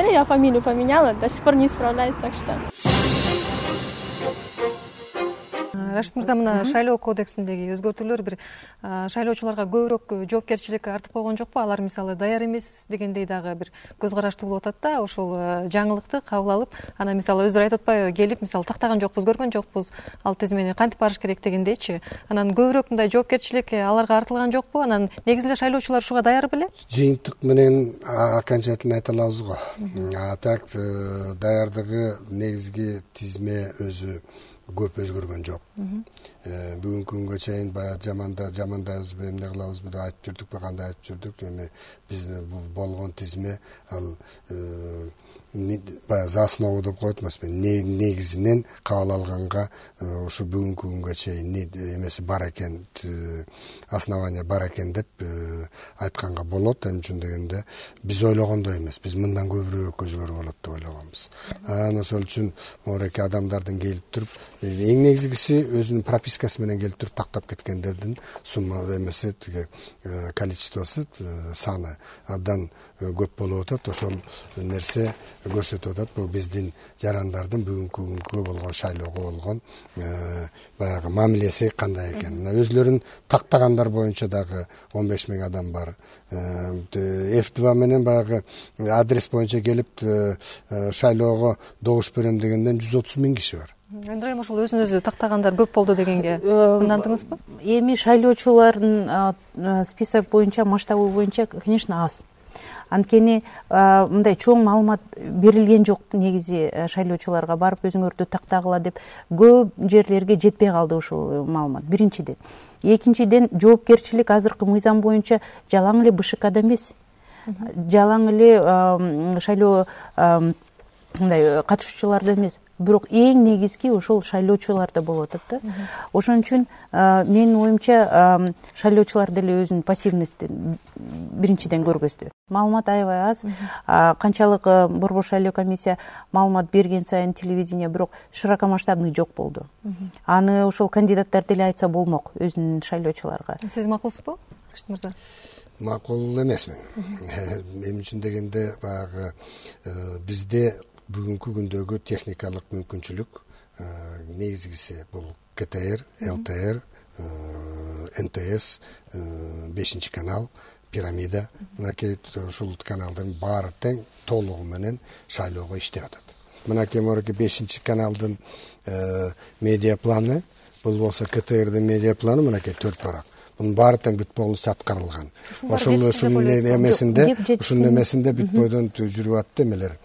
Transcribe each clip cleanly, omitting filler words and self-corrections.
Я фамилию поменяла, до сих пор не исправляет, так что... Рашид мырза, мына шайлоо кодексиндеги өзгөртүүлөр бир шайлоочуларга көбүрөөк жоопкерчилик артып койгон жокпу? Алар мисалы даяр эмес дегендей дагы бир көз карашты болуп атат да. Ошол жаңылыкты кабыл алып, анан мисалы өздөрү айтып атпайбы, келип мисалы тактаган жокпуз, көргөн жокпуз, ал тизмени кантип барыш керек дегендейчи. Анан көбүрөөк мындай жоопкерчилик аларга артылган жокпу? Анан негизи эле шайлоочулар ушуга даяр беле? Жыйынтык менен окончательно айта алабыз го. Так даярдыгы негизги тизме өзү көп өзгөргөн жок. Бүгүнкү күнгө чейин баягы жамандайбызбы, эмне кылабызбы деп айтып жүрдүкпү, кандай айтып жүрдүк. Эми биздин болгон тизме ал баягы за основу деп коет эмесмин. Негизинен кабыл алганга ушу бүгүнкү күнгө чейин эмеси бар экен, основания бар экен деп айтканга болот. Эмне үчүн дегенде биз ойлогондой эмес, биз мындан көбүрөөк өзгөрүп болот деп ойлогонбуз. Анан ошол үчүн мореки адамдардын келип туруп, эң негизгиси өзүнүн пропискасы менен келип туруп тактап кеткендердин сумма эмеси, тиги количествосу, саны абдан көп болуп атат. Ошол нерсе көрсөтүп атат. Бул биздин жарандардын бүгүнкү күнгө болгон шайлоого болгон баягы мамилеси кандай экен. Өзлөрүн тактагандар боюнча дагы 15 000 адам бар. F2 менен баягы адрес боюнча келип шайлоого добуш берем дегенден 130 000 киши бар. Андырайым, ошол өзүн-өзү тактагандар көп болду дегенге ынандыңызбы? Эми шайлоочулардын список боюнча, масштабы боюнча, конечно, аз. Анткени мындай чоң маалымат берилген жок негизи шайлоочуларга барып өзүңөрдү тактагыла деп көп жерлерге жетпей калды ушул маалымат. Биринчиден. Экинчиден, жоопкерчилик азыркы мыйзам боюнча жалаң эле БШКда эмес. Жалаң эле шайлоо мындай катышуучуларда эмес. Бирок эң негизги ошол шайлоочуларда болуп атат да. Ошон үчүн менин оюмча шайлоочулар деле өзүнүн пассивностин биринчиден көргөздү. Маалымат аябай аз. Канчалык Борбор шайлоо комиссия маалымат берген сайын телевидение, бирок широкомасштабный жок болду. Аны ошол кандидаттар деле айтса болмок өзүнүн шайлоочуларга. Сиз макулсузбу, Рашид мырза? Макул эмесмин. Эмне үчүн дегенде баягы бизде бүгүнкү күндөгү техникалык мүмкүнчүлүк негизгиси бул КТР, ЛТР, НТС, 5 канал, пирамида. Мынакей ушул каналдын баары тең толугу менен шайлоого иштеп атат. Мынакей 5 каналдын медиа планы, бул болсо КТРдин медиа планы мынакей 4 парак. Bunun баары тең бүт полностью аткарылган. Ошол эмесинде бүт бойдон жүрүп атты эмелер.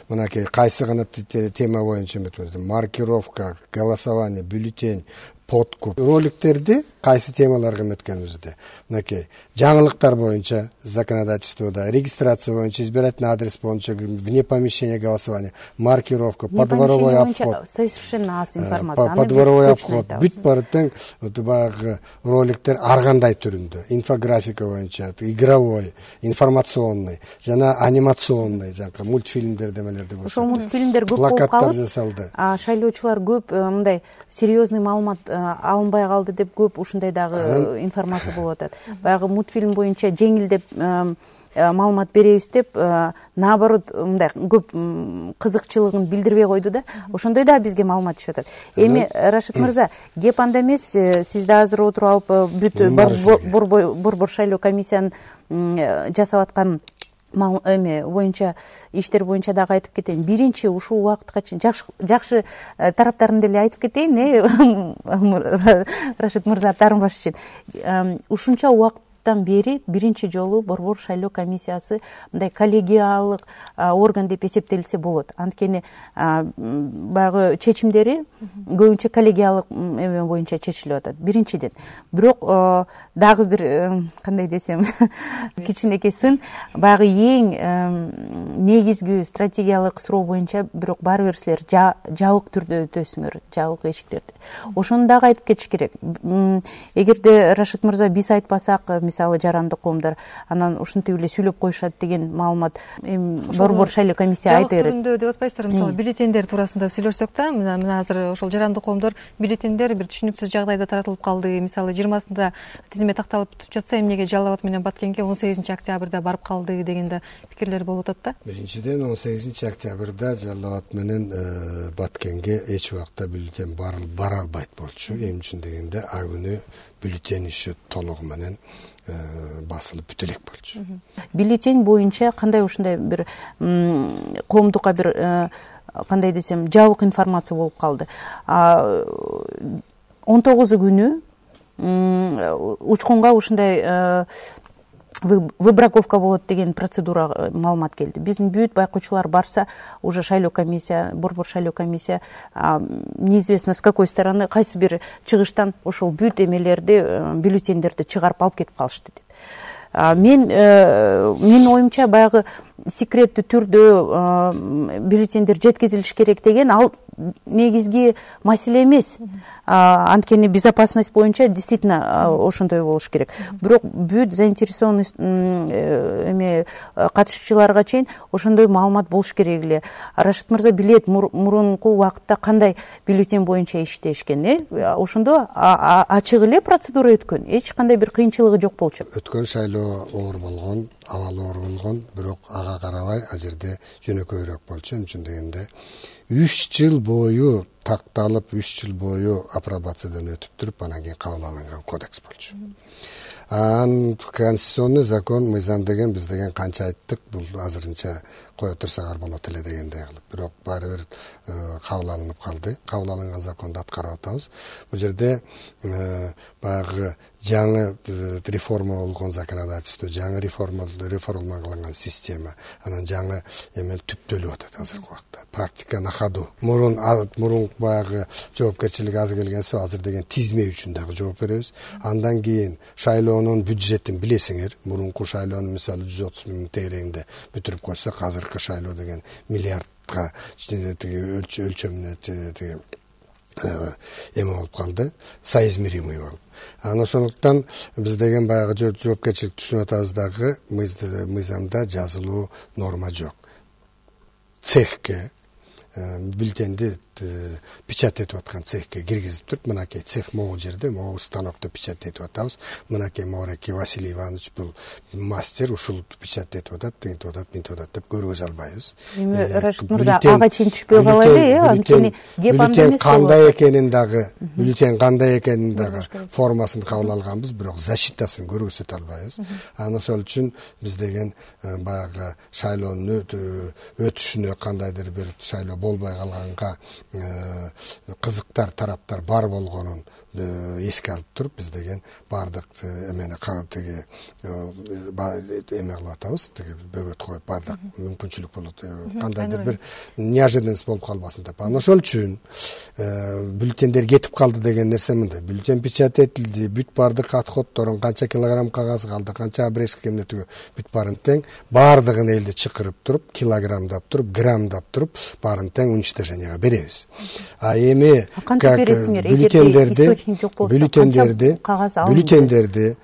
Мынакей кайсы гана тема боюнча маркировка, голосование, бюллетень, подкуп роликтерди кайсы темаларга эметкенибизди. Мынакей жаңылыктар боюнча законодательствода, регистрация боюнча, избирательный адрес боюнча, вне помещения голосования, маркировка, подворовой обход. Совершенно аз информация. Подворовой обход. Бүт баары тең баягы роликтер аргандай түрүндө. Инфографика боюнча, игровой, информационный, жана анимационный, жанагы мультфильмдер демелерди көрсөттү. Ошол мультфильмдер көп болуп калып, шайлоочулар көп мындай серьезный маалымат алынбай калды деп көп ушундай дагы информация болуп атат. Баягы мультфильм боюнча жеңилдеп маалымат беребиз деп, наоборот, мындай көп кызыкчылыгын билдирбей койду да. Ошондой да бизге маалымат түшүп атат. Эми Рашид мырза, кеп анда эмес, сиз да азыр отуруп алып бүт Борбор шайлоо комиссиянын жасап аткан боюнча иштер боюнча дагы айтып кетейин. Биринчи ушул убакытка чейин жакшы тараптарын деле айтып кетейин, Рашид мырза таарынбаш үчүн. Ушунча убакыттан бери биринчи жолу Борбор шайлоо комиссиясы мындай коллегиалдык орган деп эсептелсе болот. Анткени баягы чечимдери көбүнчө коллегиалдык эме боюнча чечилип атат. Биринчиден. Бирок дагы бир кандай десем, кичинекей сын, баягы эң негизги стратегиялык суроо боюнча бирок баары бир силер жабык түрдө өтөсүңөр, жабык эшиктерди. Ошону дагы айтып кетиш керек. Эгерде Рашид мырза биз айтпасак, мисалы жарандык коомдор анан ушинтип эле сүйлөп коюшат деген маалымат Борбор шайлоо комиссия айта берет. Жабык түрүндө деп атпайсыздар, мисалы бюллетендер туурасында сүйлөшсөк да, мына азыр ошол жарандык коомдор бюллетендер бир түшүнүксүз жагдайда таратылып калды. Мисалы 20-сында тизме такталып жатса, эмнеге жалал абад менен Баткенге 18 октябрда барып калды дегенде пикирлер болуп атат да. Биринчиден 18 октябрда Жалал менен Баткенге эч убакта бюллетень бара албайт болчу. Эми үчүн дегенде а күнү бюллетень иши толугу менен басылып бүтө элек болчу. Бюллетень боюнча кандай ушундай бир коомдукка бир кандай десем жабык информация болуп калды. 19 күнү учкунга ушундай выбраковка болот деген процедура маалымат келди. Биздин бүт байкоочулар барса, уже шайлоо комиссия, борбор шайлоо комиссия неизвестно с какой стороны кайсы бир чыгыштан ошол бүт эмелерди, бюллетендерди чыгарып алып кетип калышты деп. Менин оюмча баягы секреттүү түрдө бюллетендер жеткизилиш керек деген ал негизги маселе эмес. Анткени безопасность боюнча действительно ошондой болуш керек. Бирок бүт заинтересованный катышуучуларга чейин ошондой маалымат болуш керек эле. Рашид мырза билет мурунку убакытта кандай бюллетень боюнча иштешкен, ошондо ачык эле процедура өткөн. Эч кандай бир кыйынчылыгы жок болчу. Өткөн шайлоо оор болгон, абалы оор болгон, бирок ага карабай а жерде жөнөкөйрөөк болчу. Үчүн дегенде 3 жыл бою такталып, 3 жыл бою апробациядан өтүп туруп, анан кийин кабыл алынган кодекс болчу. Конституционный закон мыйзам деген биз деген канча айттык, бул азырынча кое турсаңар болот эле дегендей кылып. Бирок баары бир кабыл алынып калды. Кабыл алынган законду аткарып атабыз. Бул жерде баягы жаңы реформа болгон законодательство, жаңы реформа кылынган система, анан жаңы эмел түптөлүп атат азыркы убакта. Практика на ходу. Мурун баягы жоопкерчилик аз келген соң азыр деген тизме үчүн дагы жооп беребиз. Андан кийин шайлоонун бюджетин билесиңер. Мурунку шайлоону мисалы 130 миң тегерегинде бүтүрүп койсок, азыркы шайлоо деген миллиардка өлчөмүнө эме болуп калды, соизмеримый болуп. Ошондуктан биз деген баягы жоопкерчилик түшүнүп атабыз дагы мыйзамда жазылуу норма жок. Цехке бюллетенди печать этип аткан цехке киргизип туруп, мынакей цех могу жерде, могу станокто печать этип атабыз. Мынакей Мореки Василий Иванович бул мастер, ушул печать этип атат, тигинтип атат, минтип атат деп көргөзө албайбыз. Рашид мырза, ага чейин түшпөй калайлы, анткени кеп анда эмес. Бюллетень кандай экенин дагы формасын кабыл алганбыз, бирок защитасын көргөзөтө албайбыз. Ошол үчүн биз деген баягы шайлоонун өтүшүнө кандайдыр бир шайлоо болбой калганга кызыктар тараптар бар болгонун эске алып туруп, биз деген баардык эмени эме кылып атабыз, бөгөт коюп баардык мүмкүнчүлүк болот, кандайдыр бир неожиданность болуп калбасын деп. Ошол үчүн бюллетендер кетип калды деген нерсе мындай. Бюллетень печать этилди, бүт баардык отходдорун, канча килограмм кагаз калды, канча обрезка эмнетиги бүт баарын тең, баардыгын элди чакырып туруп, килограммдап туруп, граммдап туруп, баарын тең уничтоженияга беребиз. Эми бюллетендерди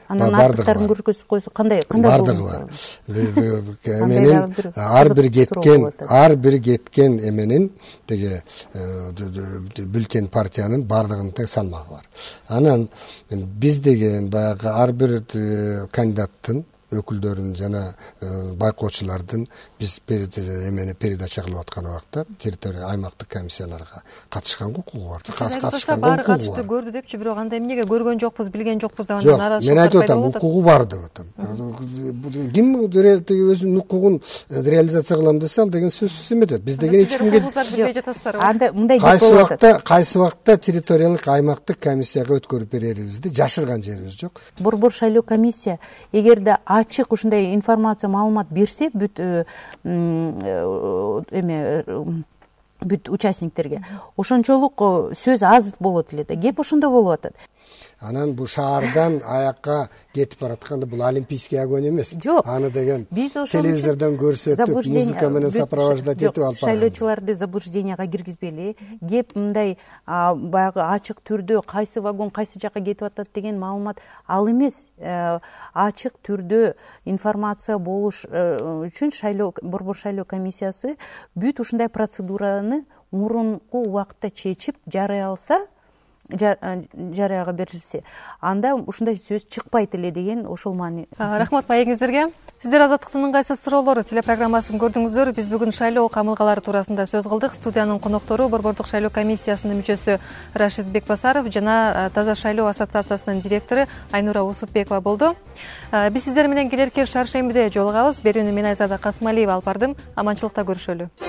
баардыгын көргөзүп койсо кандай баардыгы эменин ар бир кеткен эменин теге бюллетень партиянын баардыгынын тең салмагы бар. Анан биз деген баягы ар бир кандидаттын өкүлдөрүн жана байкоочулардын биз эмени передача кылып аткан убакта территория аймактык комиссияларга катышкан укугу бар. Баары катышты көрдү депчи, бирок андай эмнеге көргөн жокпуз, билген жокпуз деп андан наразычылык. Мен айтып атам, укугу бар деп атам. Ким өзүнүн укугун реализация кылам десе, ал деген сөзсүз эмес. Биз деген эч кимге кайсы убакта территориялык аймактык комиссияга өткөрүп берерибизди жашырган жерибиз жок. Борбор шайлоо комиссия эгерде ачык ушундай информация, маалымат берсе бүт бүт участниктерге, ошончолук сөз аз болот эле да. Кеп ошондо болуп атат. Анан бул шаардан аякка кетип баратканда бул олимпийский огонь эмес. Аны деген телевизордон көрсөтүп, музыка менен сопровождать этип алып барган. Шайлоочуларды заблужденияга киргизбели. Кеп мындай баягы ачык түрдө кайсы вагон кайсы жака кетип атат деген маалымат ал эмес. Ачык түрдө информация болуш үчүн борбор шайлоо комиссиясы бүт ушундай процедураны мурунку убакытта чечип жарыя алса, жарыяга берилсе, анда ушундай сөз чыкпайт эле деген ошол маани. Рахмат маегиңиздерге. Сиздер Азаттыктын ыңгайсыз суроолору телепрограммасын көрдүңүздөр. Биз бүгүн шайлоо камылгалары туурасында сөз кылдык. Студиянын коноктору Борбордук шайлоо комиссиясынын мүчөсү Рашид Бекбасаров жана Таза шайлоо ассоциациясынын директору Айнура Усупбекова болду. Биз сиздер менен келерки шаршембиде жолугабыз. Берүүнү мен Айзада Касымалиева алып бардым. Аманчылыкта көрүшөлү.